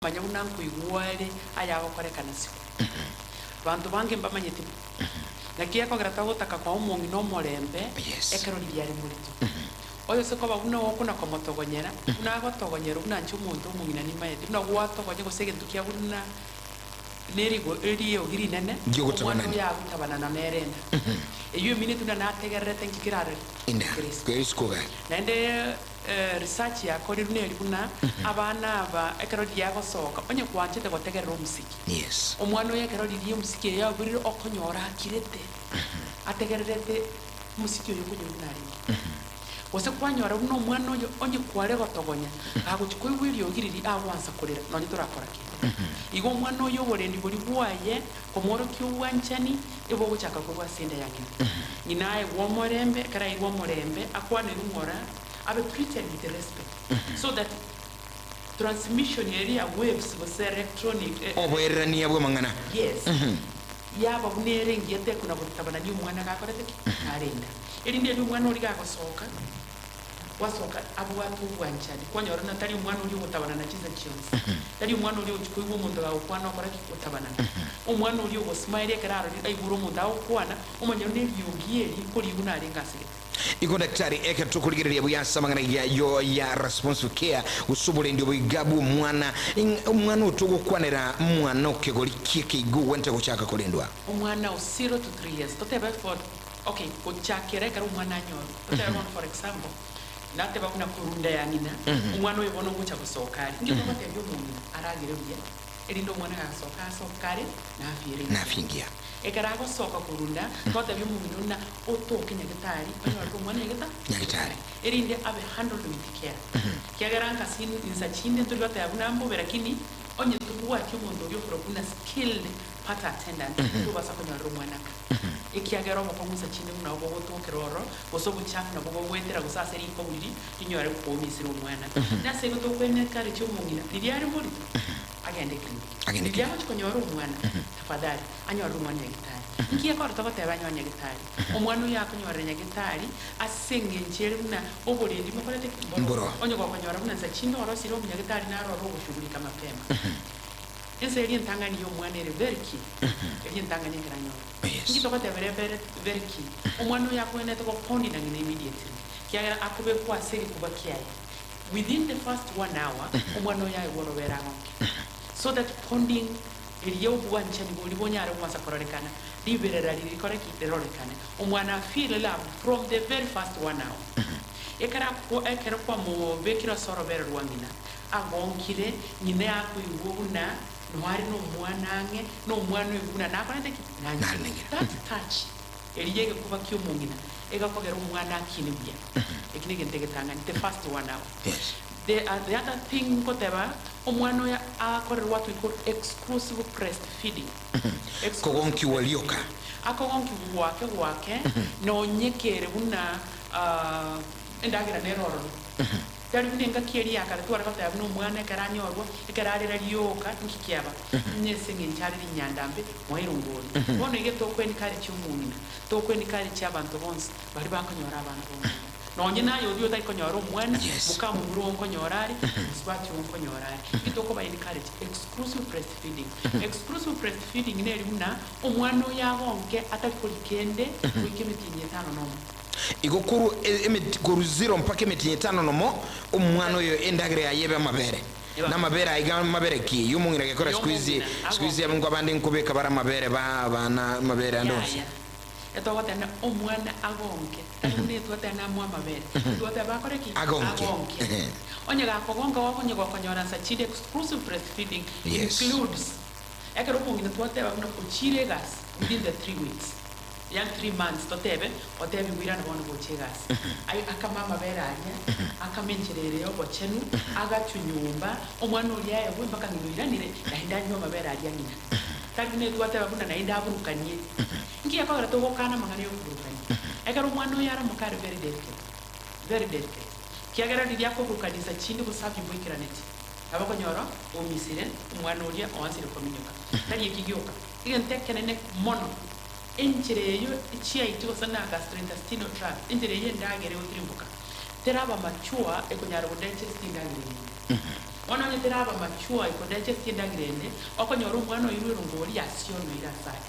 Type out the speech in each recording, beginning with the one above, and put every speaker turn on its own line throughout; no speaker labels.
manya unanku iguale aya agokorekana siku bantu bange mbamanyete nakia ko grata gutaka kwa umongi no morembe ekero libyari muritu oyo se ko babuna okuna komotogonyera una gotogonyera una nchu muntu umungina ni maye no gwatogonye gusege tukia buna nerigo eriyo giri nene
gyogotabana
ya gutabana na merenda eyo minute na nategerete nkikirare
inda kweskoga
nende research yakori runeri buna abana aba ekero diago soka onye kwanchete gotegerera omusiki
yes
omwana oyo ekero diye omusiki ya buri okonyora akirete ategererete omusiki oyo kunyunari wose kwanyora uno omwana oyo onye kware gotogonya agochikoy bwiri ogiriri awansa kurera nonye turakora kinde igo omwana oyo borendi buri bwaye komoro kyuwanchani ebo gochaka ko gwasenda yake nyinaye gwomorembe kara igwo morembe akwane rumora abe treated with respect so that transmission area waves was electronic
oberania bwo mangana
yes yaba bunere ngiyete kuna butabana ni umwana gakorete narenda erinde ni umwana uri gakosoka wasoka abo watu bwanchani kwanyora natali umwana uri butabana na chiza chionse tali umwana uri uchikuiwo umuntu gawo kwana okoraki butabana umwana uri wo smile keraro ai guru umuntu awo kwana umanya ne byugiye kuri unarenga se
iko daktari eke tukuligiria buyasa mangana yo ya responsive care usubule ndio bigabu mwana utugo kwanera mwana okegoli kieke igu wente kuchaka kulindwa
umwana 0 to 3 years totebe for okay kuchakira karo umwana nyoro totebe for example nateba kuna kurunda yanina umwana oyo bono gucha gusokari ndio bate byo umuntu aragire buye erindo umwana gasoka sokari na
fingia
ekarago soka kurunda tote byo umuntu na otoke nyagetari onyo umwana
nyagetari
erinde abe handle with care kiagaranga sin insachinde tuli bata yabunambo berakini onye tukuwa cyumuntu uri pro skilled part attendant tubasa konya rumwana ikiagero mo komusa chinde muna obo gotokeroro goso buchafu na bogo wetera gusasa eri ko buri inyore ko misiro umwana nase goto kwene kare cyumungina libyari muri agende clinic byamo konyora umwana tafadhali anyora umwana nyagitari ngiye ko rutobate abanyo nyagitari umwana yakonyora nyagitari asenge njere muna oborindi mo korete
mboro
onye ko konyora muna za chinde oro siro nyagitari na ro gushughulika mapema ese eri ntangani yo mwana ere very key eri ntangani ngiranyo ngito bate very key umwana yakwene to pondi na ngine immediately kiagera akube kwa seri kuba kiaye within the first 1 hour umwana yaye worobera ngonke so that ponding iriyo bwanchani boli bonyare mwanza kororekana liberera liri koreki derorekana umwana feel love from the very first 1 hour ekera kwa mo bekira soro bere rwangina agonkire nyine yakuyubuna nwari no mwanange no mwana weguna nakonete that touch eriyege kuba kyo mungina egakogera umwana akinibya ekinege ntegetanga the first 1 hour
yes
the other thing koteba omwana ya akore what we call exclusive breastfeeding
kogonki walioka
akogonki wake no nyekere buna endagira neroro yari binenga kieri yakara twara kata yabno mwana karanyorwa ikararira ryoka nkikiaba nyese ngenchari nyandambe moirungori bono ige tokweni kare cyumuntu tokweni kare cyabantu bonse bari bakonyora abantu nonye nayo dio dai konyora umwana bukamu burongo nyorari sibati wonko nyorari bitoko bayini kare exclusive breastfeeding neri una umwana yabonke atakolikende wikimitinye tano no
igokuru emikuru 0 mpaka emiti 5 nomo umwana oyo endagire ayebe amabere n'amabere ayiga mabere ki yumungira gekora squeeze yabngo abandi nkubeka bara amabere bana amabere andose
eto watana omwana agonke tani twatana mu amabere twata bakore ki
agonke
onye gakogonga wakonye gokonyora sa chide exclusive breastfeeding includes ekero kungina twata bakuna kuchire gas within the 3 weeks yang 3 months totebe otebe wirana bono bochegas ay akamama beranya akamencherere yo bochenu agachunyumba omwana uri yaye bwe mpaka ngiranire nahindanyo mabera ari nyina tagine twateba buna nahinda aburukanye ngiye kwa rato gokana mangane yo kurukanye ekero omwana yara mukare very delicate kiagera ndi yako kukanisa chindi busafi bwikiraneti abakonyoro omisire omwana uri owansire kominyoka tari ikigyoka igentekenene mono enchereyo ichia itiko sana gastrointestinal tract enchereyo ndagere utirimbuka teraba machua ekonyara digestive ndagere ona nyeteraba machua iko digest ndagirene okonyoru mwana iru ngori asiono ira sai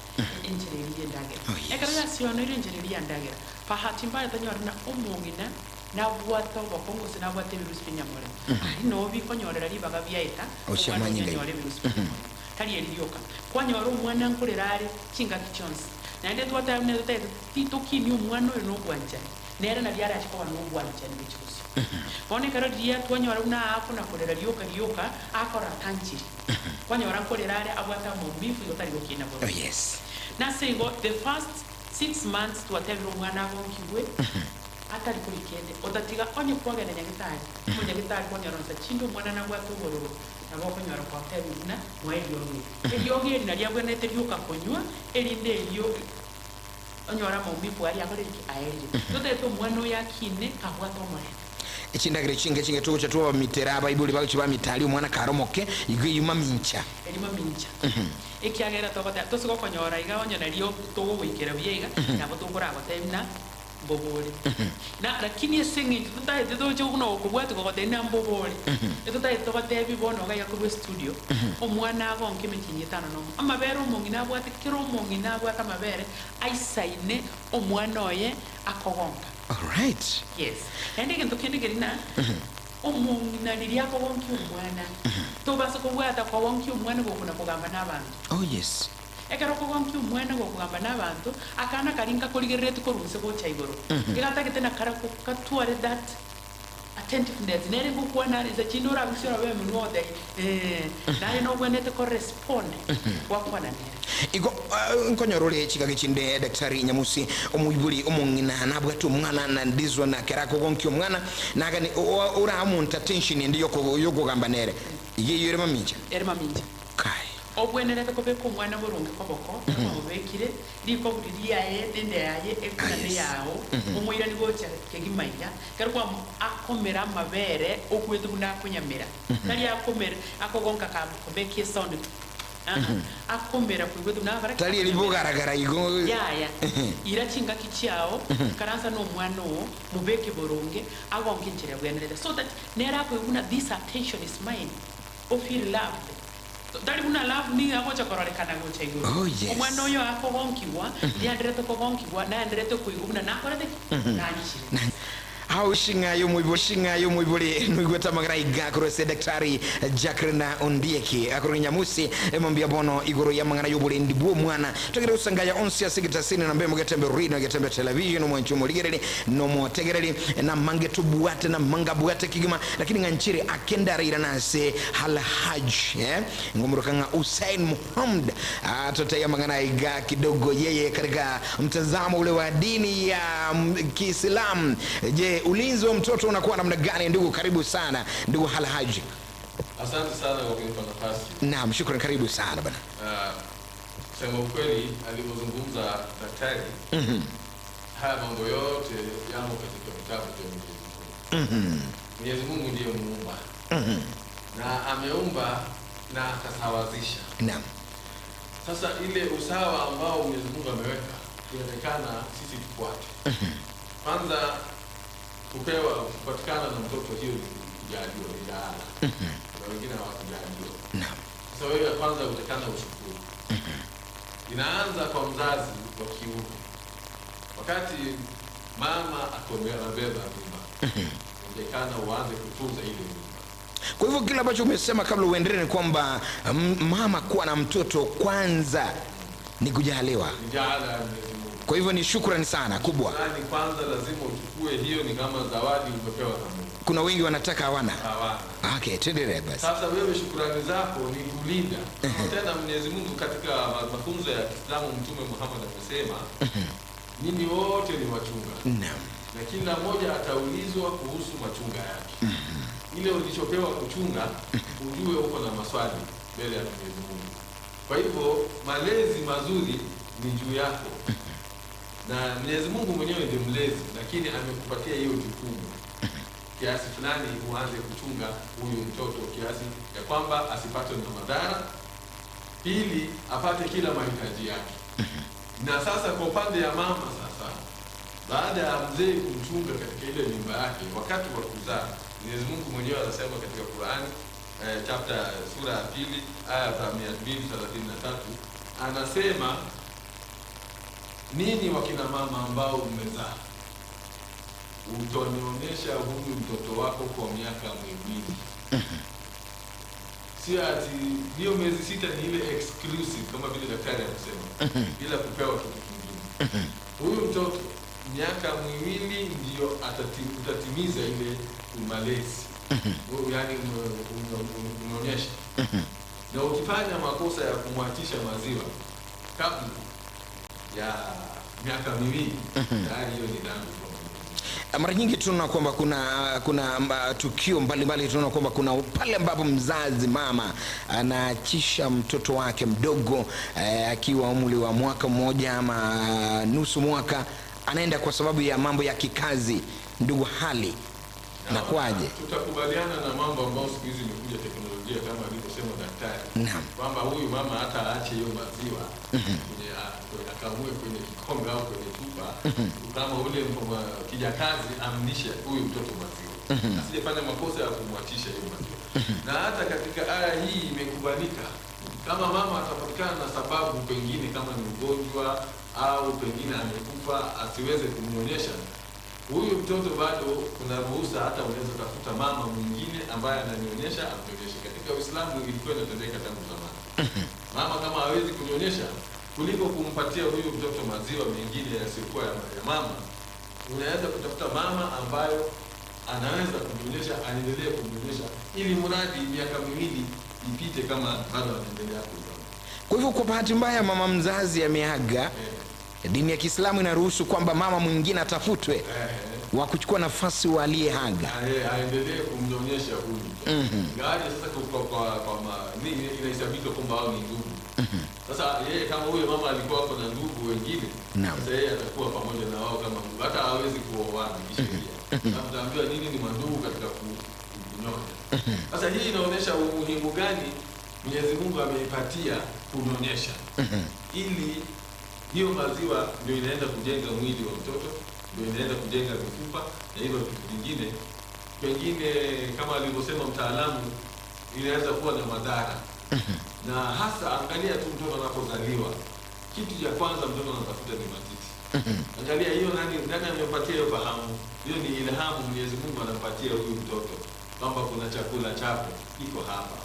injiri ndagera ekara asiono ira injiri ndagera bahati mbaya tanyorana umungina na bwata bakongo sina bwate virusi pinyamore ari no bikonyorera libaga byaita
oshamanyinga
nyore virusi tali eliyoka kwanyora umwana nkurerare kinga kichonse nande twata ne tete titokini umwana no gwanja nera na byara ashiko no gwanja ni bichusi bone karo dia twanyora una afu na kurera liyoka akora tanjiri kwanyora nkurerare abwata mu bifu yotari gokina bo
yes
na singo the first 6 months twatera umwana bonkiwe atari kulikende otatiga onye kwagana nyagitari kwanyora nsa chindo mwana na gwatu bororo nabo kwanyora kwa tebuna mwaelioge elioge na liabwe na telioka konywa elinde elioge onyora mu bifu ali akore ki aeli toteto mwana yakine kabwato mwana
ekindagire kinge tucha tuwa miteraba ibuli bacho ba mitali umwana karomoke igiyuma mincha
elima mincha ekiagera tokota tosiko konyora iga onyona lio togo wikera byega nabo tokora abatebna mbobole na lakini esengi tutaye dojo kuno okubwate ko tena mbobole tutaye to batebi bono ga yakubwe studio omwana ago nkimikinyi tano no amabere omongina abwate kiro omongina abwate amabere aisaine omwana oye akogonka
all right
yes ende kintu kindigirina omongina liria akogonki omwana to basa kubwata ko wonki omwana gokuna kugamba nabantu
oh yes
ekero kogonki umwana go kugamba nabantu akana karinga koligerete korunse go chaigoro igata kitena kara katware that attentiveness nere go kwana za chinura bisora we munode naye no bwenete correspond wakwana nere
igo nkonyorole chikage chinde daktari Nyamusi omuyibuli omungina nabwatu umwana na ndizwa na kerako gonki umwana nagani ora amunta tension ndiyo yokugamba nere yeyere maminja kai
obwenerete ko beko mwana burunge koboko obekire liko buriya ye dende yaye ekune yawo umwira ni gocha kegimanya karwa akomera mabere okwetu buna kunyamera kali akomera akogonka ka kobeki sound akomera kwetu na bara
tali elibugaragara igo
ya ira chinga kichao karanza no mwana wo mubeke burunge agonke njira bwenerete so that nera ko una this attention is mine of feel loved dali una love ni akocha kororekana gocha iguru omwana oyo akogonkiwa ndiandrete kogonkiwa na andrete kuigubuna nakorete nanishire
haushingayo mwibuli nwigweta magara igakurose daktari Jacqueline Ondieki akuru Nyamusi emambia bono iguru ya mangana yobule ndibuo mwana togere usangaya onsi asigitasini na mbemo getembe rino getembe television mwanchumo ligereli no motegereli na mangetu buate na manga buate kigima lakini nganchiri akenda ira nase halhaj ngomurukanga Usain Muhammad atotaya mangana iga kidogo yeye katika mtazamo ule wa dini ya Kiislamu. Je, ulinzi wa mtoto unakuwa namna gani ndugu? Karibu sana ndugu Halhaji.
Asante sana kwa kunipa nafasi.
Naam, shukrani, karibu sana bana.
Sema ukweli alipozungumza daktari, haya mambo yote yamo katika vitabu vya Mwenyezi Mungu. Mwenyezi Mungu ndiye muumba. Na ameumba na akasawazisha.
Naam.
Sasa ile usawa ambao Mwenyezi Mungu ameweka, inatakana sisi tufuate. Kwanza kupatikana na mtoto hiyo ni kujaliwa, ni jaala. Na wengine hawakujaliwa.
Naam.
Sasa wewe kwanza utakana ushukuru. Inaanza kwa mzazi wa kiume. Wakati mama akomebeba mimba, ingekana uanze kutunza ile mimba.
Kwa hivyo kila ambacho umesema kabla uendelee ni kwamba mama kuwa na mtoto kwanza ni kujaliwa.
Ni jaala.
Kwa hivyo ni shukrani sana kubwa.
Shukrani kwanza lazima uchukue, hiyo ni kama zawadi umepewa na Mungu.
Kuna wengi wanataka hawana.
Hawana.
Okay, tuendelee basi.
Sasa wewe shukrani zako ni kulinda. Tena Mwenyezi Mungu katika mafunzo ya Kiislamu Mtume Muhammad amesema nyinyi wote ni wachunga.
Naam.
Na kila mmoja ataulizwa kuhusu machunga yake. Ile ulichopewa kuchunga ujue uko na maswali mbele ya Mwenyezi Mungu. Kwa hivyo malezi mazuri ni juu yako. Na Mwenyezi Mungu mwenyewe ndiye mlezi, lakini amekupatia hiyo jukumu kiasi fulani uanze kuchunga huyu mtoto kiasi ya kwamba asipatwe na madhara, pili apate kila mahitaji yake. Na sasa kwa upande ya mama sasa, baada ya mzee kumchunga katika ile mimba yake wakati wa kuzaa, Mwenyezi Mungu mwenyewe anasema katika Qur'ani, chapter sura ya 2 aya ya 233 anasema, ninyi wakina mama ambao mmezaa, utanionyesha huyu mtoto wako kwa miaka miwili. Si ati hiyo miezi 6 ni ile exclusive kama vile daktari anasema, bila kupewa kitu kingine. Huyu mtoto miaka miwili ndio utatimiza ile malezi. Yaani unaonyesha. Na ukifanya makosa ya kumwachisha maziwa kabla ya miaka miwili, tayari hiyo ni dhambi.
Mara nyingi tunaona kwamba kuna tukio mbalimbali. Tunaona kwamba kuna pale ambapo mzazi mama anaachisha mtoto wake mdogo akiwa umri wa mwaka mmoja ama nusu mwaka, anaenda kwa sababu ya mambo ya kikazi. Ndugu Hali, na kwaje?
Tutakubaliana na mambo ambayo siku hizi imekuja teknolojia kama alivyosema daktari.
Naam.
Kwamba huyu mama hata aache hiyo maziwa akamue kwenye kikombe au kwenye chupa, kama ule kijakazi amnishe huyu mtoto maziwa. Asijefanya makosa ya kumwachisha hiyo maziwa. Na hata katika aya hii imekubalika. Kama mama atapatikana na sababu pengine kama ni ugonjwa au pengine amekufa asiweze kumnyonyesha huyu mtoto, bado kuna ruhusa, hata unaweza tafuta mama mwingine ambaye ananyonyesha amnyonyeshe. Katika Uislamu ilikuwa inatendeka tangu zamani. Mama kama hawezi kunyonyesha, kuliko kumpatia huyu mtoto maziwa mengine yasiyokuwa ya mama, unaweza kutafuta mama ambayo anaweza kumnyonyesha, aendelee kumnyonyesha, ili mradi miaka miwili ipite kkama bado anaendelea kuzaa.
Kwa hivyo kwa bahati mbaya mama mzazi ameaga, dini ya Kiislamu inaruhusu kwamba mama mwingine atafutwe wa kuchukua nafasi wa aliyeaga,
aendelee kumnyonyesha huyu. Gari sasa kwa nini inahesabika kwamba hao ni ndugu. Sasa yeye kama huyo mama alikuwa hapo na ndugu wengine, sasa yeye atakuwa pamoja na wao kama ndugu, hata hawezi kuoana kisheria. Tunaambiwa nini ni mandugu katika kunyonya. Sasa hii inaonyesha umuhimu gani Mwenyezi Mungu ameipatia kunyonyesha, ili hiyo maziwa ndio inaenda kujenga mwili wa mtoto, ndio inaenda kujenga mifupa na hivyo vitu vingine. Pengine kama alivyosema mtaalamu, inaweza kuwa na madhara. Na hasa angalia tu mtoto anapozaliwa, kitu cha kwanza mtoto anatafuta ni matiti. Angalia hiyo, nani amempatia hiyo fahamu? Hiyo ni ilhamu Mwenyezi Mungu anampatia huyu mtoto kwamba kuna chakula chako iko hapa.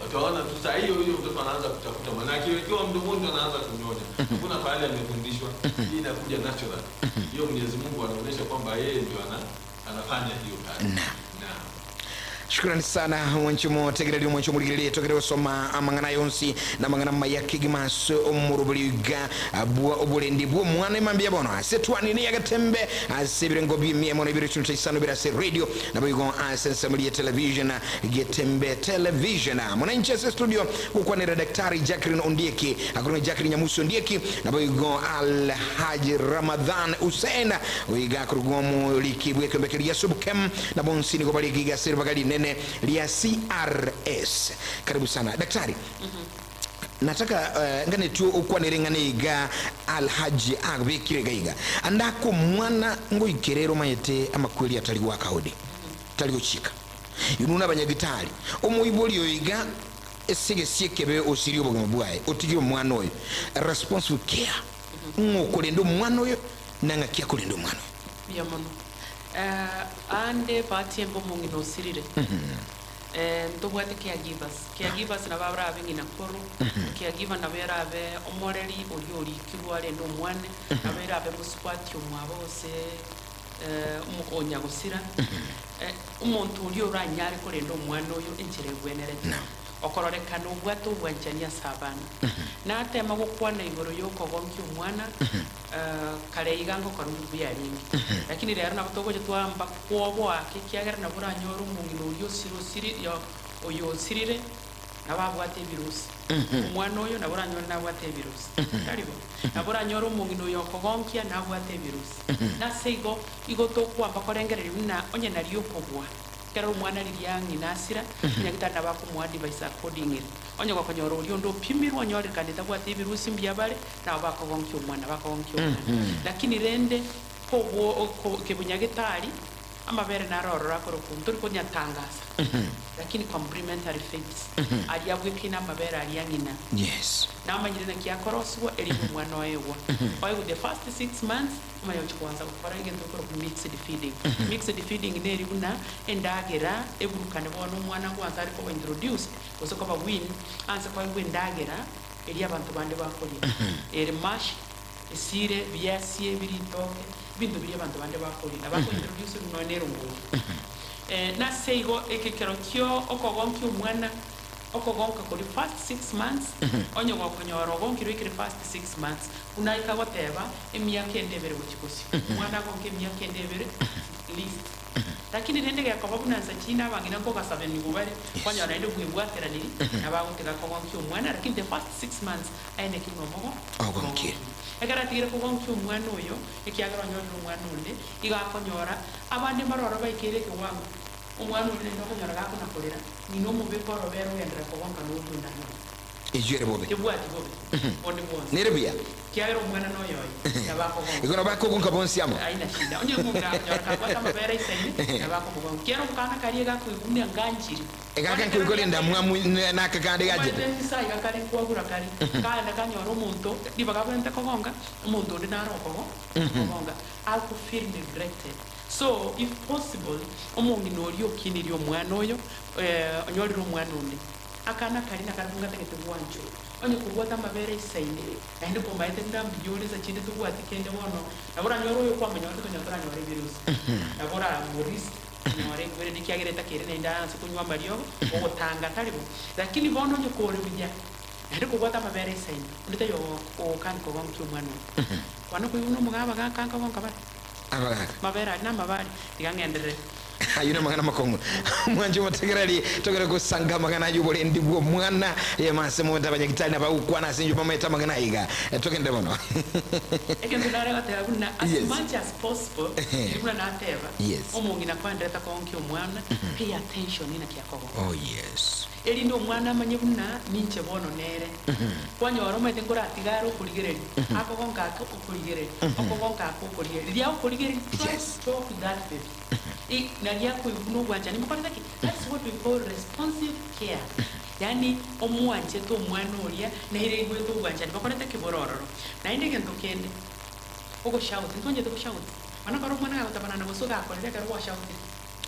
Utaona tu saa hiyo mtoto anaanza kutafuta, maana akiwekewa mdomoni anaanza kunyonya. Kuna pale amefundishwa, hii inakuja natural. Hiyo Mwenyezi Mungu anaonyesha kwamba yeye ndio anafanya hiyo kazi. Naam.
Shukrani sana mwanchimo tegeredi mwanchimo ligili tokere soma amangana yonsi na mangana mayakigimaso omuruburiga abua obulendi bwo mwana mambia bono asetwani ni yagatembe asebire ngobi mie mono bire chunta isano bira se radio na boygo asensamili television getembe television mona nchese studio ukwanira daktari Jacqueline Ondieki akuna Jacqueline Nyamuso Ondieki na boygo Al Haji Ramadhan Hussein wiga kurugomo likibweke mbekeria subkem na bonsini ko bali giga sir bagali lia CRS. Karibu sana daktari. Nataka ngane tu ukwanire ngane ga Alhaji Agbekire gaiga andako mwana ngo ikerero mayete amakweli atali wa kaudi tali guchika yununa abanyagitali omuyiboli yoiga esige siekebe osiri obogama bwaye otigiro mwana oyo responsible care ngokolendo mwana oyo nanga kya kolendo mwana
yamono ande patembo mungino sirire ndobwate caregivers na babra abengi na koro caregiver na bera abe omoreri oyori kirware ndo mwane na bera abe muswati omwabose umukonya gusira umuntu uri oranyare korendo mwana oyo enjere gwenere okororekana ubwato bwanjania sabana na tema gukwana igoro yoko gonki umwana kare igango korubu yaringi lakini rero nabotogo twamba kwobo akikiagera na buranyoro mungino uri osiri oyo sirire nababwate virusi umwana oyo naburanyoro nabwate virusi karibo naburanyoro mungino yoko gonki nabwate virusi na seigo igoto kwamba korengereri na onye nariyo kobwa kero mwana liliangi nasira nyagitana bakumwa device accordingly onye kwa konyoro uri ndo pimirwa nyori kandita kwa virusi mbyabale na bakogonkyo mwana lakini rende ko kebunyagitari amabere narorora korokum turi kunyatangaza lakini complementary phase ali abwekina amabere ali yangina
yes
namanyire na kyakoroswa eri mwana wewe oyo the first 6 months umayo chikwanza gukora ingento koro mixed feeding mixed feeding neri una endagera eburukane bono mwana gwanza ari ko introduce osoko ba win anza kwa ndagera eri abantu bande bakori eri mash esire byasi ebiritoke bintu biri abantu bande bakori abako introduce no nero ngo na seigo ekekero kyo okogonki umwana okogonka kuri first 6 months onyo gokonyoro gonkiro ikiri first 6 months unaika goteba emyaka endebere gukikosi mwana gonke emyaka endebere list lakini nende ya kwa bunanza china bangina ko gasabe ni bubare kwanya naende bwibwateraniri nabagoteka ko gonki umwana lakini the first 6 months aine kino mogo
ogonki
egara tigire ko gonki umwana oyo ekiagara nyoro umwana onde igakonyora abandi maroro baikere ke wangu umwana onde no konyora gakona kolera ni no mubeko robero yendra ko gonka no ndana
ejere bobe
tebwati bobe onde bonse
nerebia
kiagara umwana no yoy yabako gonka
igona bako gonka bonsi amo
aina shida onye ngunga nyora kwa kama bere iseni yabako gonka kero mukana kariye gako igune nganjiri
egaka nkugole ndamwamu nakagande gaje
sai gakari kwagura kari kanda kanyoro umuntu dibagabenta ko gonga umuntu ndi naroko gonga alko firm directed so if possible omungi nori okiniri omwana oyo onyoriro omwana onde akana kari nakarunga tegete bwancho onye kubota mabere isaine kandi ko maite ndambi yoleza chinde tubwati kende wono nabora nyoro yo kwa manyoto kanyora nyore virus nabora moris nyore kwere dikiagereta kere nenda kunywa mario ogotanga talibo lakini bono nyo kore bijya kandi kubota mabere isaine ndite yo o kan ko gonki omwana kwano ko uno mugaba gakanka gonka ba
abaga
mabera na mabari igangendere
ayuna magana makongo mwanje mutegerali togere kusanga magana yubole ndibwo mwana ye masemo ndabanyagitani abakwana asinju pameta magana iga togende bono
ekendo nare batebuna as much as possible ibuna nateba omungi nakwandeta konki omwana pay attention ina kyakobo
oh yes
eri ndo mwana manyebuna ninche bono nere kwanyoro mete ngora atigaro kuligereri ako gonka ako kuligereri ako gonka ako kuligereri dia kuligereri talk to that baby nalia kuibuno gwanja nimukora ki that's what we call responsive care yani omwanje to mwana oria na ire igwe to gwanja nimukora kibororo na inde gento kende ogo shout ntonje to shout mana karo mwana atabana na bosoga akorera karo wa shout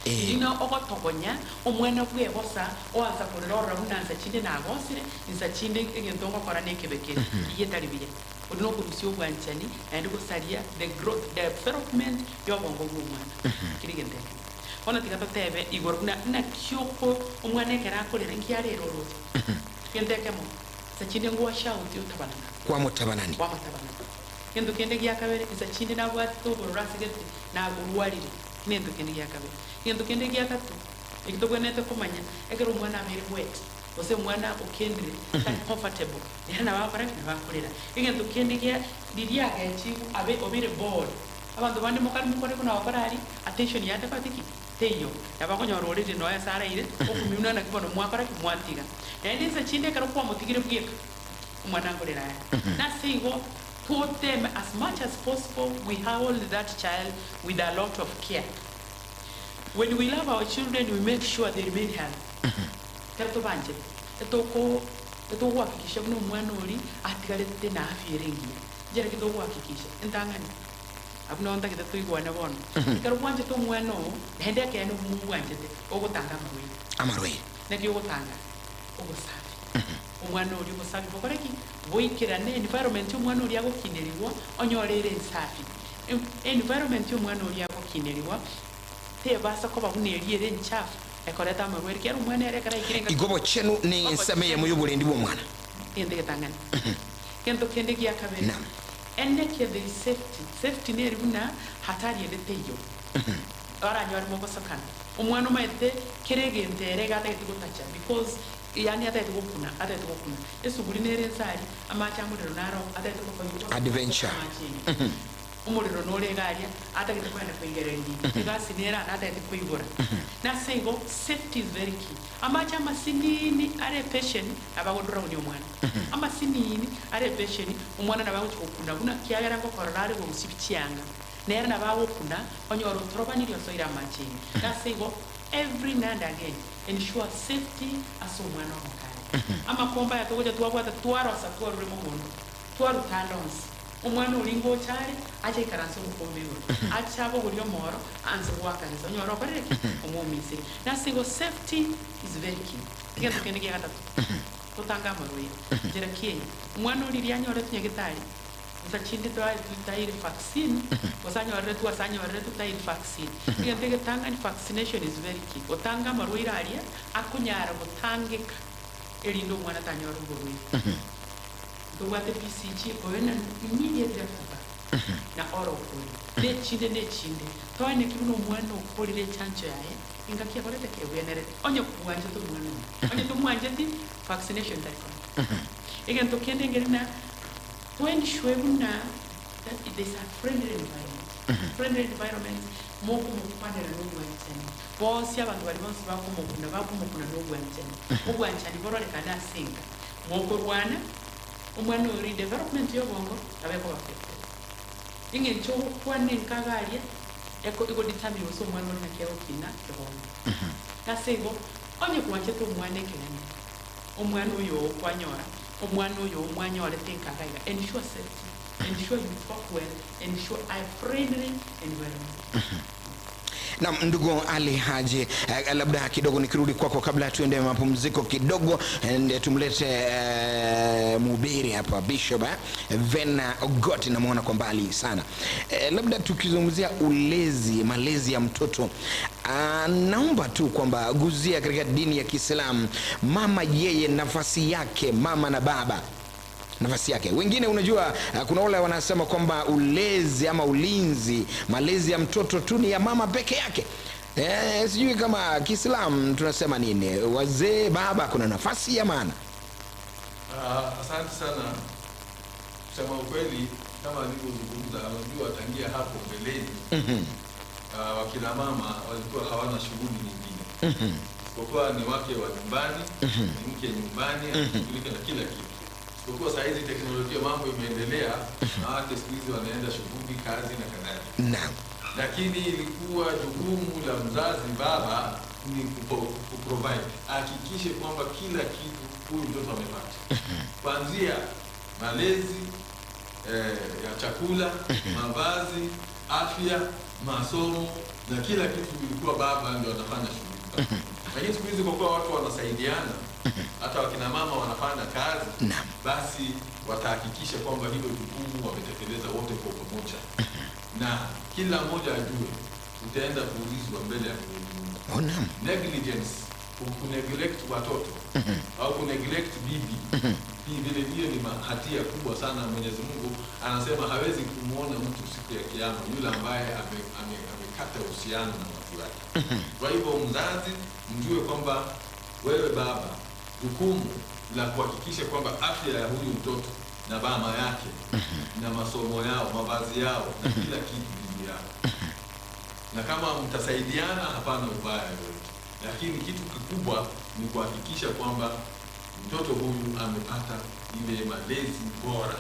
ino ogotogonya omwana bwe bosa oanza kurora unanza chinde na agosire inza chinde egento ngokora nekebeke yetali biye odino kurusyo gwanchani and gosaria the growth the development yobongo bw'umwana kirigende ona tigato tebe igoruna na kyoko omwana ekera akorera nkiarero rote kendekemo sachinde ngwa shout yotabana
kwa mutabanani
kendo kende gyakabere sachinde na bwati to borora sigete na gorwarire nendo kende gyakabere kendo kende gyakatu ikitogwenete kumanya ekero omwana abere wet ose mwana ukendire comfortable yana bakora bakorera kendo kende gya diria gachi abe obire board abantu bande mukari mukore kuna bakorari attention yate patiki teyo yabakonyora orire no yasaraire okumyuna na kibono mwakora kimwatiga ende se chinde karo kwa mutigire bweka umwana ngorera na seigo taught them as much as possible. We hold that child with a lot of care. When we love our children, we make sure they remain healthy. Kato banje eto kuhakikisha kuno mwana uri atigarete na afya irengi jera kito kuhakikisha entangani abuna onda kita tuigwana bono karo banje to mwana o hende ke no mu banje te ogotanga
amarwe
na kyo gotanga ogosafi umwana uri musafi bokoreki boikira ne environment umwana uri agokineriwa onyorere nsafi environment umwana uri agokineriwa te basa ko babuneriere nchafu ekoreta amarwe kero umwana erekara ikirenga
igobo chenu ni nsameye muyubule ndi bomwana
ende tangana kento kende gya kabere ende ke the safety ne ribuna hatari ende teyo ora nyori mo bosakana umwana maite kerege ntere gata kitugutacha because yani ata tukuna esuguri nere nsari amacha mudero naro ata tukufanya
adventure
umuriro noregaria ata kitufanya kuingerendi igasi nera ata tukuibora na singo safety is very key amacha masinini are patient abagodora uni omwana amasinini are patient umwana nabangu chukunda kuna kiagera ngo kororare go musibicyanga nerna bawo kuna onyoro trobani dio soira machini kasigo every now and again ensure safety asomwana mukali ama komba ya togoja tuwabwata twaro sa twaro remogondo twaro tandons umwana ulingo chari acha ikaranso mukombiwe acha abo gulyo moro anze wakaniza onyoro koreke umumisi nasigo safety is very key ngendo kenege gatatu tutanga maruye jera kienye umwana uri anyore tunyagitari usachinde tutairi vaccine wasanyore tu wasanyore tutairi vaccine ngende tanga ni vaccination is very key utanga maruye aria akunyara gutangika elindo mwana tanyoro maruye tuwate PCG oena immediately after na oro kuri ne chinde toine kibuno mwana ukolire chancho yae ingakia kolete kewenere onyo kuwanje to mwana onyo to mwanje ti vaccination time igen to kende ngerina to ensure that it is a friendly environment moko mukupandela no gwantene bosi abantu bali bonsi bakumukuna no gwantene ogwanchani borole kana singa moko rwana umwana uri development yobongo abeko bafite ingen cho kwane nkagalia eko determine so umwana uri nakero kina yobongo kasego onye kuwache to umwana ekene umwana uyo kwanyora umwana uyo umwanyora tenkagaga ensure safety ensure you talk well ensure a friendly environment.
Na ndugu Ali Haji, labda kidogo nikirudi kwako kabla tuende mapumziko kidogo, tumlete mhubiri hapa Bishop Vena Ogot, namuona kwa mbali sana. Labda tukizungumzia malezi ya mtoto, naomba tu kwamba guzia katika dini ya Kiislamu, mama yeye nafasi yake, mama na baba nafasi yake. Wengine unajua kuna wale wanasema kwamba ulezi ama malezi ya mtoto tu ni ya mama peke yake. Sijui kama Kiislamu tunasema nini, wazee, baba kuna nafasi ya maana.
Asante sana. Kusema ukweli kama nilivyozungumza, unajua tangia hapo mbeleni wakina mama walikuwa hawana shughuli nyingine. Kwa kuwa ni wake wa nyumbani, ni mke nyumbani, anashughulika na kila kitu. Kwa saa hizi teknolojia mambo imeendelea na watu siku hizi wanaenda shughuli, kazi na kadhalika.
Naam.
Lakini ilikuwa jukumu la mzazi baba ni kuprovide, hakikishe kwamba kila kitu huyu mtoto amepata. Kuanzia malezi ya chakula, mavazi, afya, masomo na kila kitu ilikuwa baba ndio anafanya shughuli. Lakini siku hizi kwa kuwa watu wanasaidiana, hata wakina mama wanafanya kazi, basi watahakikisha kwamba hilo jukumu wametekeleza wote kwa pamoja. Na kila mmoja ajue utaenda kuulizwa mbele ya Mungu. Negligence, kuneglect watoto au kuneglect bibi, hii vile ni hatia kubwa sana. Mwenyezi Mungu anasema hawezi kumuona mtu siku ya kiyama yule ambaye amekata uhusiano na watu wake. Kwa hivyo mzazi mjue kwamba wewe baba, jukumu la kuhakikisha kwamba afya ya huyu mtoto na mama yake na masomo yao, mavazi yao na kila kitu bibi yao. Na kama mtasaidiana hapana ubaya yote. Lakini kitu kikubwa ni kuhakikisha kwamba mtoto huyu amepata ile malezi bora.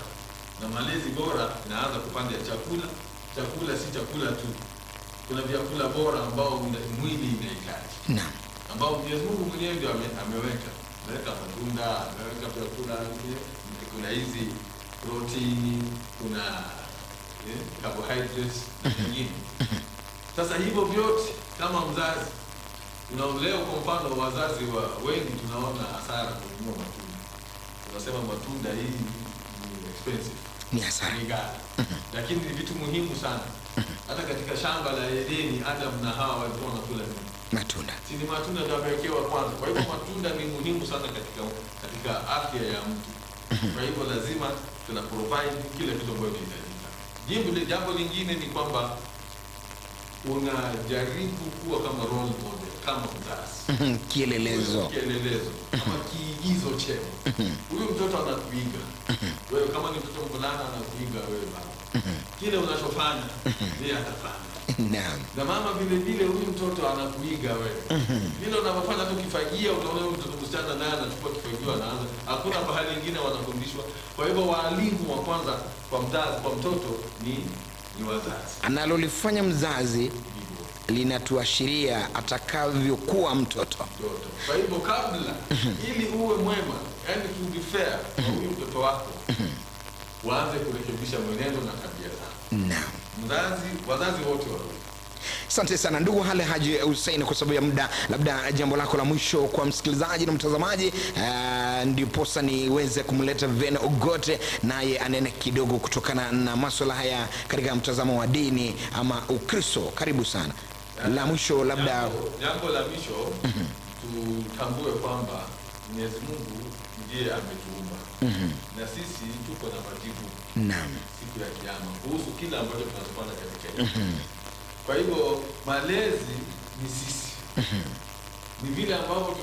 Na malezi bora inaanza kupanda ya chakula. Chakula si chakula tu. Kuna vyakula bora ambao mwili inahitaji.
Naam.
Ambao Mwenyezi Mungu mwenyewe ndio ameweka matunda, ameweka vyakula, kuna hizi protein, kuna carbohydrates na nyingine. Sasa hivyo vyote kama mzazi leo kwa mfano wazazi wengi tunaona hasara kununua matunda. Tunasema matunda hii ni expensive,
ni hasara,
ni ghali. Lakini ni vitu muhimu sana. Hata katika shamba la Edeni Adam na Hawa walikuwa wanakula
matunda.
Si ni matunda ndio wamewekewa kwanza. Kwa hivyo matunda ni muhimu sana katika afya ya mtu. Kwa hivyo lazima tuna provide kila kitu ambacho kinahitajika. Jambo lingine ni kwamba unajaribu kuwa kama role model, kama mzazi.
Kielelezo.
Kama kiigizo chema. Huyu mtoto anakuiga. Wewe kama ni mtoto mvulana anakuiga wewe baba. Kile unachofanya yeye atafanya.
Naam.
Na mama vile huyu mtoto anakuiga wewe. Vile unavyofanya tu kifagia, utaona huyu mtoto msichana naye anachukua kifagio anaanza. Hakuna pahali nyingine wanafundishwa. Kwa hivyo walimu wa kwanza kwa mzazi, kwa mtoto ni ni wazazi.
Analolifanya mzazi linatuashiria atakavyokuwa mtoto.
Kwa hivyo kabla ili uwe mwema, yani to be fair kwa huyu mtoto wako, waanze kurekebisha mwenendo na tabia zako.
Naam.
Wazazi wote wawili.
Asante sana ndugu Hale Haji Hussein, kwa sababu ya muda, labda jambo lako la mwisho kwa msikilizaji na mtazamaji, ndiposa niweze kumleta Ven Ogotte naye anene kidogo kutokana na masuala haya katika mtazamo wa dini ama Ukristo. Karibu sana. La mwisho labda
jambo la mwisho tutambue kwamba Mwenyezi Mungu ndiye ametuumba. Na sisi tuko na majibu.
Naam.
Siku ya kiyama kuhusu kila ambacho tunazofanya katika hii. Kwa hivyo malezi ni sisi. Ni vile ambavyo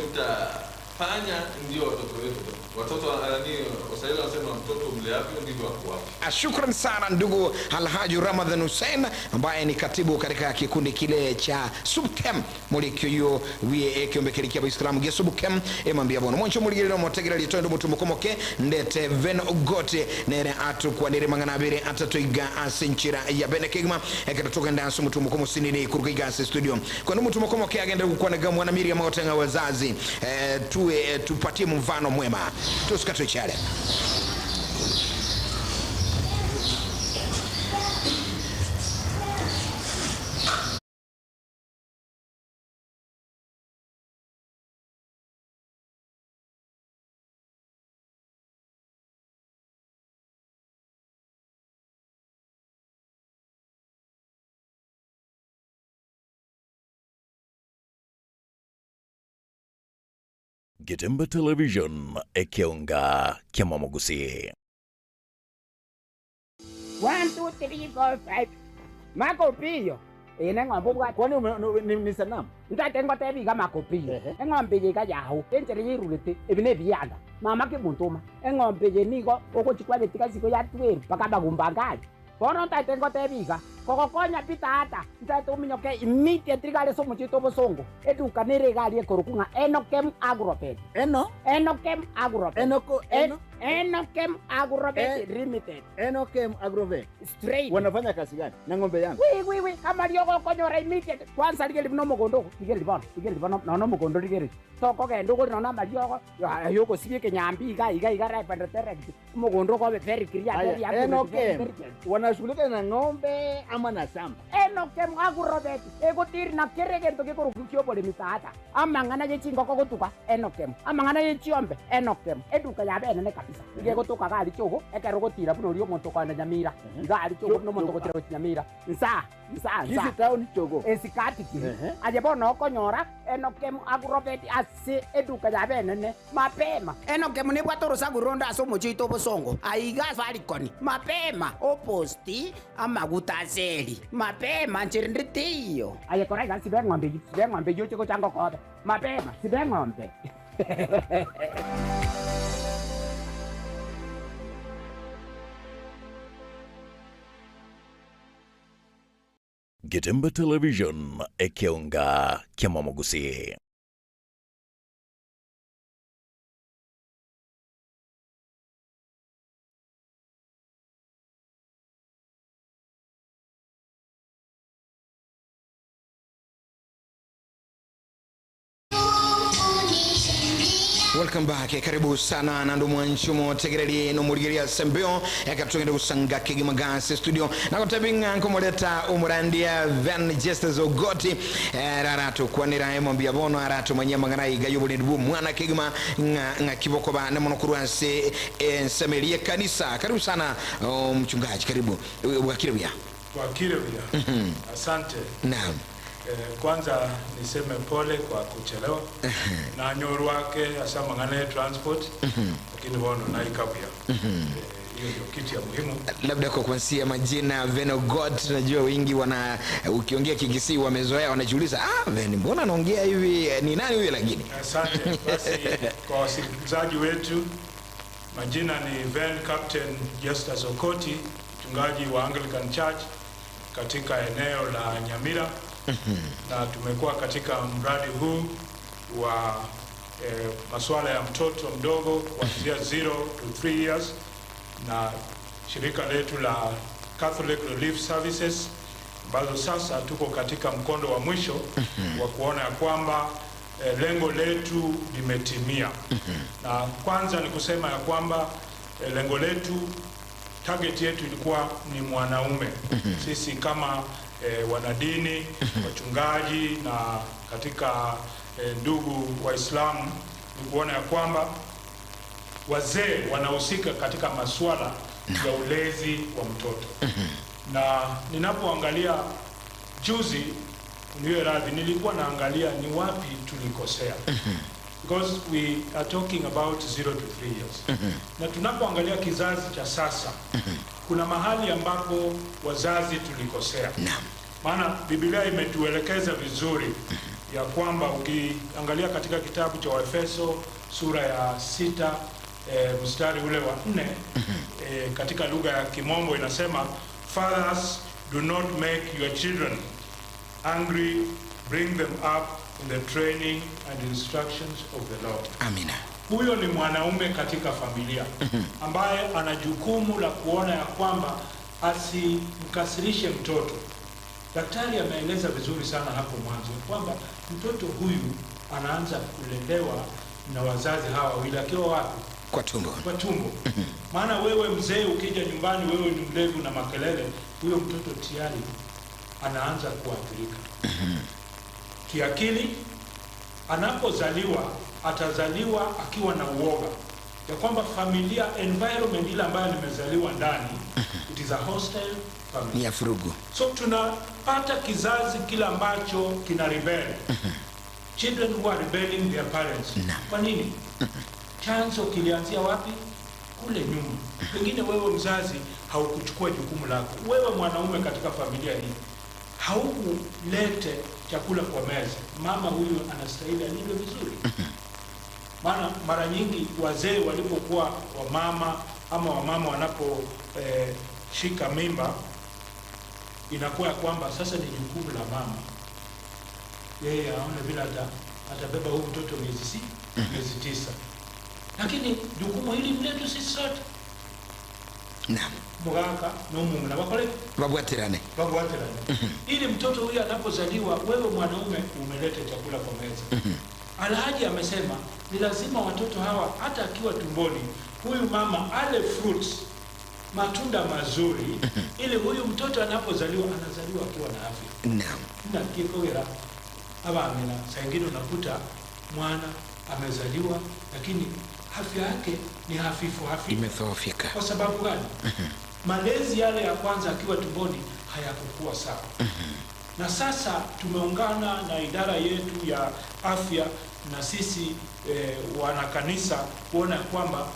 tutafanya ndio watoto wetu. Watoto Waswahili wanasema mtoto mleavyo ndivyo akuavyo.
Shukran sana ndugu Alhaji Ramadhan Hussein ambaye ni katibu katika kikundi kile cha SUPKEM mulikyo wie ekyombekerikia Waislamu ge SUPKEM emambia bono mwancho muligirira motegera litondo mutumukomoke ndete Ven Ogotte nere atu kwa nere mangana abiri atatoiga asinchira ya Benekigma ekatoka ndansu mutumukomo sinini kurukiga studio kwa ndugu mutumukomoke agenda kukwana mwana Miriam Otenga wazazi tupatie mfano mwema. Tusikatwe chale.
Getembe Television ekeonga kia Mwamogusi.
1 2 3 4 5 Makopio ene ngombo bwa
kwani ni sanamu
ntatengo tebi ga makopio engombe je ga yaho enjere yirulete ebine biyanda mama ke muntuma engombe je nigo okochikwa betika siko ya tweri pakaba gumbangali bono ntatengo tebi ga kokokonya pitata ntato minyoke immediately gale somo chito bosongo eduka nere gali ekorukunga Enokem Agrobet Enokem Limited
Enokem Agrobet
straight
wanafanya kazi gani na ng'ombe yangu?
Oui kama lioko konyora immediate kwanza ligeli no mogondo ligeli bono no mogondo ligeli toko gendo ko no malioko yoko sibye kenyambi iga right direct mogondo ko very clear ya
Enokem wanashughulika na ng'ombe ama na samba.
Enokem Agrobet egotiri na keregento ke korukukyo bole mitata amangana je chingo ko gotuka Enokem amangana je chiombe Enokem eduka ya bene ne kabisa ige gotuka gali chogo ekero gotira buno rio monto kwa Nyamira gali chogo no monto gotira Nyamira nsa
hizi town chogo
esikati ki aje bono okonyora Enokem Agrobet ase eduka ya bene ne mapema Enokem ne bwatoro saguronda asomo chito bosongo aiga falikoni mapema oposti amagutazeli mapema nchirinditiyo aye koraiga sibeng'ombe yo chiko chango kobe mapema sibeng'ombe.
Getembe Television ekeonga kia Mwamogusi.
Welcome back. Karibu sana na ndo mwanchumo tegereri no murigeria sembeo yakatugenda kusanga kigimagase studio na kotabinga nkomoleta umurandia Ven Justus Ogotte rarato kwanira emambia bono arato manyama ngana igayobo ndibu mwana kigima nga kiboko ba namono kuruanse ensemelie kanisa. Karibu sana mchungaji, karibu wakirebia
asante.
Naam.
Kwanza niseme pole kwa kuchelewa na nyoru wake hasa mangane transport lakini bono na ikabia hiyo ndio kitu ya muhimu.
Labda kwa kuanzia majina Ven Ogotte, tunajua wengi wana ukiongea Kigisi wamezoea wanajiuliza Ven mbona anaongea hivi, ni nani huyo? Lakini
asante basi kwa wasikilizaji wetu, majina ni Ven Captain Justus Ogotte, mchungaji wa Anglican Church katika eneo la Nyamira. Na tumekuwa katika mradi huu wa masuala ya mtoto mdogo kuanzia 0 to 3 years, na shirika letu la Catholic Relief Services, ambazo sasa tuko katika mkondo wa mwisho wa kuona ya kwamba lengo letu limetimia. Na kwanza ni kusema ya kwamba lengo letu, target yetu ilikuwa ni mwanaume. Sisi kama wanadini, wachungaji na katika ndugu Waislamu, ni kuona ya kwamba wazee wanahusika katika masuala ya ulezi wa mtoto. Na ninapoangalia juzi, niwe radhi, nilikuwa naangalia ni wapi tulikosea. Because we are talking about 0 to 3 years. Na tunapoangalia kizazi cha sasa, kuna mahali ambapo wazazi tulikosea. Maana Biblia imetuelekeza vizuri ya kwamba ukiangalia katika kitabu cha Waefeso sura ya 6 mstari ule wa 4, katika lugha ya Kimombo inasema, fathers, do not make your children angry, bring them up in the training and instructions of the Lord.
Amina.
Huyo ni mwanaume katika familia ambaye ana jukumu la kuona ya kwamba asimkasirishe mtoto. Daktari ameeleza vizuri sana hapo mwanzo kwamba mtoto huyu anaanza kulelewa na wazazi hawa wawili akiwa wapi?
Kwa tumbo.
Kwa tumbo. Maana wewe mzee ukija nyumbani, wewe ni mlevu na makelele, huyo mtoto tayari anaanza kuathirika kiakili. Anapozaliwa atazaliwa akiwa na uoga ya kwamba familia, environment ile ambayo nimezaliwa ndani, it is a hostile family,
ni ya furugu.
So tunapata kizazi kila ambacho kina rebel. Children who are rebelling their parents. Kwa nini? Chanzo kilianzia wapi? Kule nyuma. Pengine wewe mzazi haukuchukua jukumu lako. Wewe mwanaume katika familia hii haukulete chakula kwa meza. Mama huyu anastahili alindwe vizuri. Maana mara nyingi wazee walipokuwa wamama ama wamama wanapo shika mimba, inakuwa kwamba sasa ni jukumu la mama. Yeye aone bila atabeba huyu mtoto miezi 9. Lakini jukumu hili mletu sisi sote.
Naam.
Mugaka no mumuna bakole
babwaterane.
Ili mtoto huyu anapozaliwa, wewe mwanaume umeleta chakula kwa meza. Alhaji amesema ni lazima watoto hawa hata akiwa tumboni, huyu mama ale fruits, matunda mazuri, ili huyu mtoto anapozaliwa anazaliwa akiwa na afya.
Naam.
Na kikowera abamina saingine unakuta mwana amezaliwa lakini afya yake ni hafifu,
imedhoofika.
Kwa sababu gani? Malezi yale ya kwanza akiwa tumboni hayakuwa sawa. Na sasa tumeungana na idara yetu ya afya na sisi wanakanisa kuona kwamba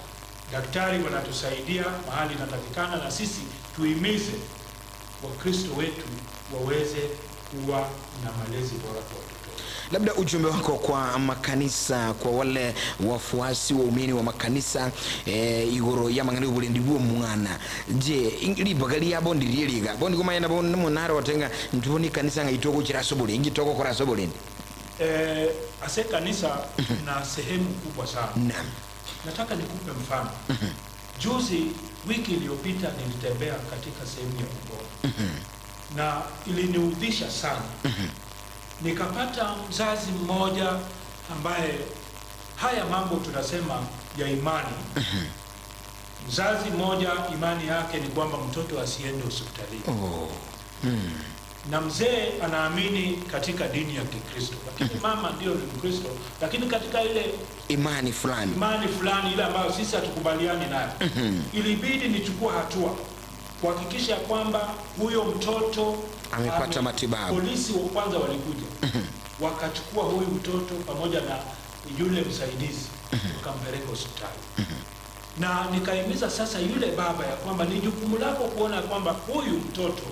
daktari wanatusaidia mahali inatakikana, na sisi tuimize Wakristo wetu waweze kuwa na malezi bora kwa watoto.
Labda ujumbe wako kwa makanisa, kwa wale wafuasi waumini wa makanisa igoro ya mangani ubulendi bwo mwana. Je, libagali yabo ndirieliga bondi kumayenda bondi munara watenga ntuboni kanisa ngaitoko kirasobole ingitoko kora sobole.
Ase kanisa na sehemu kubwa sana.
Naam.
Nataka nikupe mfano. Juzi wiki iliyopita nilitembea katika sehemu ya Bungoma. Na iliniudhisha sana. Nikapata mzazi mmoja ambaye haya mambo tunasema ya imani. Mzazi mmoja imani yake ni kwamba mtoto asiende hospitalini. Na mzee anaamini katika dini ya Kikristo, lakini mama ndio ni Mkristo, lakini katika ile
imani fulani
ile ambayo sisi hatukubaliani nayo. Ilibidi nichukue hatua kuhakikisha kwamba huyo mtoto
amepata matibabu.
Polisi wa kwanza walikuja wakachukua huyu mtoto pamoja na yule msaidizi wakampeleka hospitali. Na nikaimiza sasa yule baba ya kwamba ni jukumu lako kuona kwamba huyu mtoto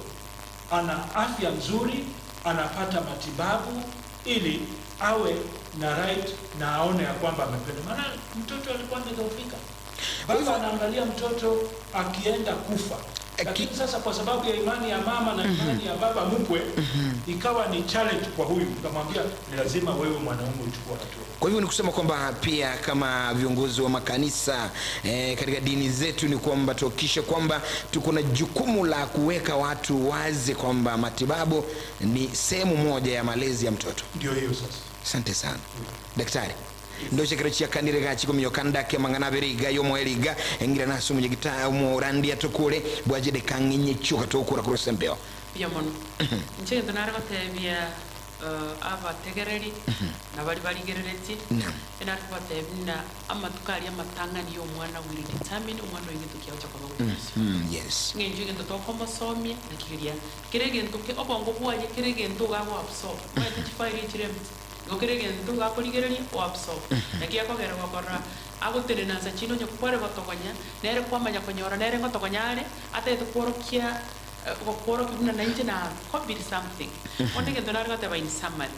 ana afya nzuri, anapata matibabu ili awe na right na aone ya kwamba amependa. Maana mtoto alikuwa amedhoofika. Baba anaangalia mtoto akienda kufa Lakini sasa kwa sababu ya imani ya mama na imani ya baba mkwe, ikawa ni challenge kwa huyu, nikamwambia ni lazima wewe mwanaume uchukue hatua.
Kwa hivyo ni kusema kwamba pia kama viongozi wa makanisa katika dini zetu ni kwamba tuhakikishe kwamba tuko na jukumu la kuweka watu wazi kwamba matibabu ni sehemu moja ya malezi ya mtoto.
Ndio hiyo sasa.
Asante sana. Daktari. Ndo chekero chia kanire gachi kumyo kandake mangana beriga yo moeliga engira naso mu gita mu randi atokure bwajede kanginye chuka tokura ku Sembeo.
Ya mono. Nche ndonara batebia aba tegereri na bali gerereti. Ena twatebina amatukari amatangani yo mwana will determine umwana w'ingitu kiyo cyakaba.
Yes.
Nginjige ndo tokoma somye na kiria. Kirege ntoke obongo bwaje kirege ndo gabo absorb. Kwa tifairi chiremti. Gokerege ndo gakorigereri o absorb. Nakia kogera gokora agotene nanza chino nyo kware gotokonya nere kwamanya konyora nere gotokonyare ate tukorokia gokoro kibuna na inje na could something. Onege ndo nare gote ba in summary.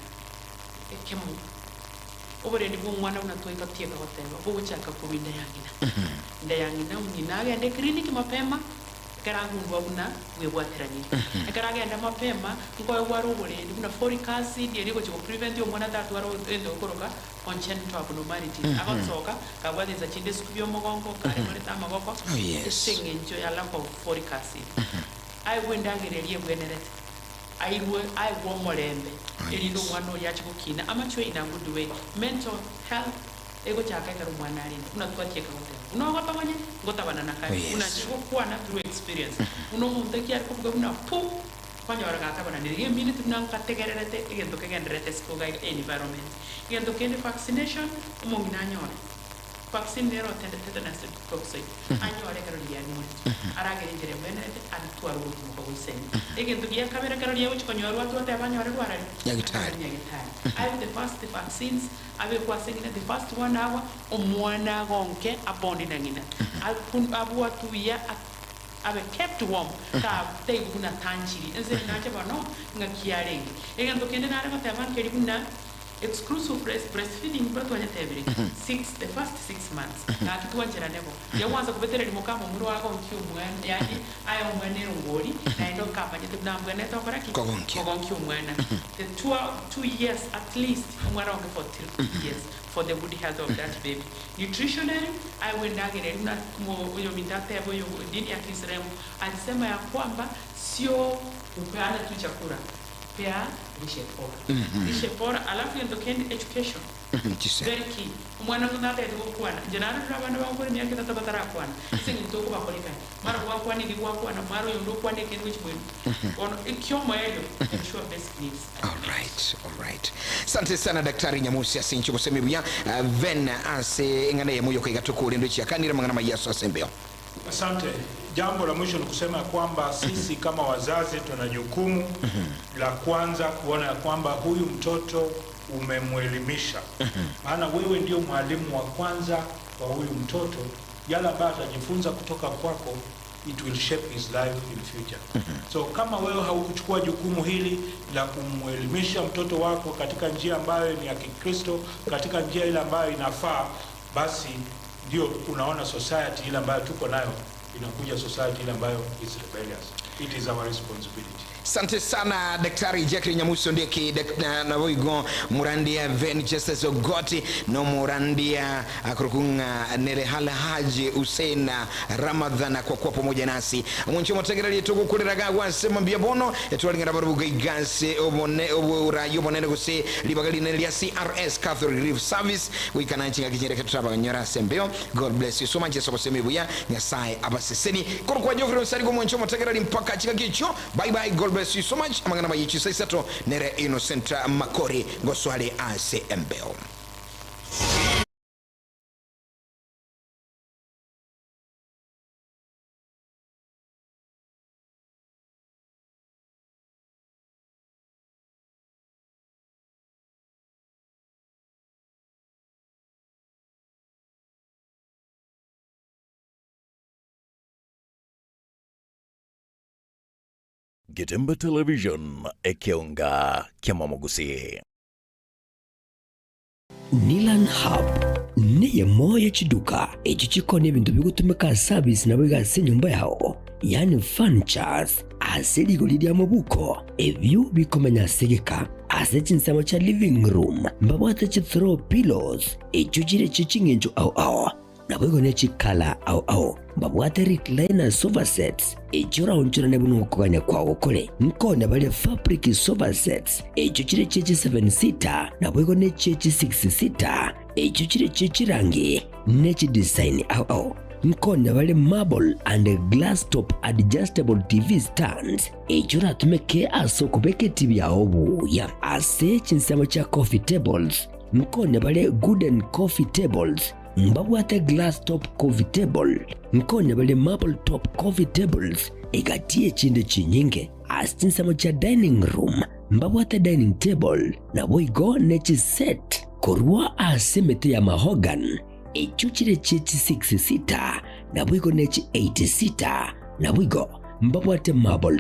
Ekemu. Obore ndi mwana unatoika tieka goteba. Bo chaka kubinda yangina. Ndayangina uninage ande clinic mapema. Karangu ngobuna webwaterani karagenda mapema ngoyo warubure nduna folic acid yeriko chiko prevent yo mwana tatu waro endo koroka congenital abnormality agonsoka kabwadiza chinde sikubyo mogongo kare muri tamagoko singenjo ya lack of folic acid ai wendangerelie bwenerete ai wo molembe elindo mwana yachiko kina amacho ina good way mental health ego chaka karo mwana ali unatwatie kaote unagotabanye ngotabana nakai unachiko kuwa na through experience unomuntekia ariko kuna pu kwanyora gatabana ndige minute nankategererete igendo kegenderete skoga environment igendo kende vaccination umongina nyora vaccine nero tetanus toxoid anyore karo liani aragere ndere benete atwaro ko wiseni igendo giya kamera karo liya uchikonyora watu wote abanyore rwara
nyagitari
I the first vaccines abe kwa sengina the first 1 hour omwana gonke abondi nangina alpun abua tuya abe kept warm ka tei kuna tanjiri enze nache bano ngakiarengi egento kende nare ko taman keri kuna exclusive breastfeeding but wanya tebiri the first 6 months na kitu wanjera nebo ya wanza kubetera limokamo muri wako nkiyo mwana yani ayo mwana ngori na ndo kapa nyetu na mwana to koraki kogonki mwana the 2 years at least mwana wangu for 3 years for the good health of that baby nutritionally I went agere na yo mindate yabo yo dini ya Kiislamu alisema ya kwamba sio kupeana tu chakula pia lishe bora alafu ndo kendi education very key umwana kunata edo kwana jenana rabana bakore myaka tabatara kwana singi toko bakoleka mara kwa kwani liwa kwana maro yondo kwane kendi chibwe ono ikyomo yelo ensure basic needs.
All right. Asante sana Daktari Nyamusi asinchi kusemibya ven ase ngana ya moyo kwa tukuri ndo chiakanira mangana mayaso Sembeo.
Asante. Jambo la mwisho ni kusema kwamba sisi kama wazazi tuna jukumu la kwanza kuona kwamba huyu mtoto umemwelimisha. Maana wewe ndio mwalimu wa kwanza wa huyu mtoto, yala ambayo atajifunza kutoka kwako it will shape his life in future. So kama wewe haukuchukua jukumu hili la kumwelimisha mtoto wako katika njia ambayo ni ya Kikristo, katika njia ile ambayo inafaa, basi ndio unaona society ile ambayo tuko nayo inakuja society ile ambayo is rebellious. It is our responsibility.
Asante sana Daktari Jackie Nyamusi ndiye na voigo murandia ven Justice Ogoti no murandia akurukunga nere hala haji Usaina Ramadhana kwa kuwa pamoja nasi mwencho motegera lituko kuliraga wasema mbiabono etwalinga baruga igase obone oburayo bonene gose libagali nelia CRS Catholic Relief Service wikananchi ngakijere ketaba nyora Sembeo. God bless you so much so kusemebuya nyasaye abaseseni kwa jofre sarigo mwencho motegera mpaka chikakicho. Bye bye, God bless you so much. Amangana mayichi saisato nere Innocent Makori ngoswale ase Sembeo.
Getemba Television ekionga kia Mwamogusi.
Nilan Hub niye moya chiduka echo chikone bintu bigutumika service na biga nyumba yao yani furnitures asiligo lidia mabuko ebyo bikomenya segeka asechinsamo cha living room mbabwate chi throw pillows echo chire chichingenjo au nabwego ne chikala au mbabwate recliner sofa sets echo raunchura ne bunu kuganya kwawo kole nkone bale fabric sofa sets echo chire chechi 7 seater nabwego ne chechi 6 seater echo chire chechi rangi nechi design au nkone bale marble and glass top adjustable TV stands ejura tumeke asokubeke TV ya obu ya ase chinsamo cha coffee tables nkone bale wooden coffee tables mbabwate glass top coffee table nkone bale marble top coffee tables egatie chinde chinyinge asinsamo cha dining room mbabwate dining table na boigo nechi set korwa asemete ya mahogan echuchire chechi 6 seater na bwigo nechi 8 seater na bwigo mbabwate marble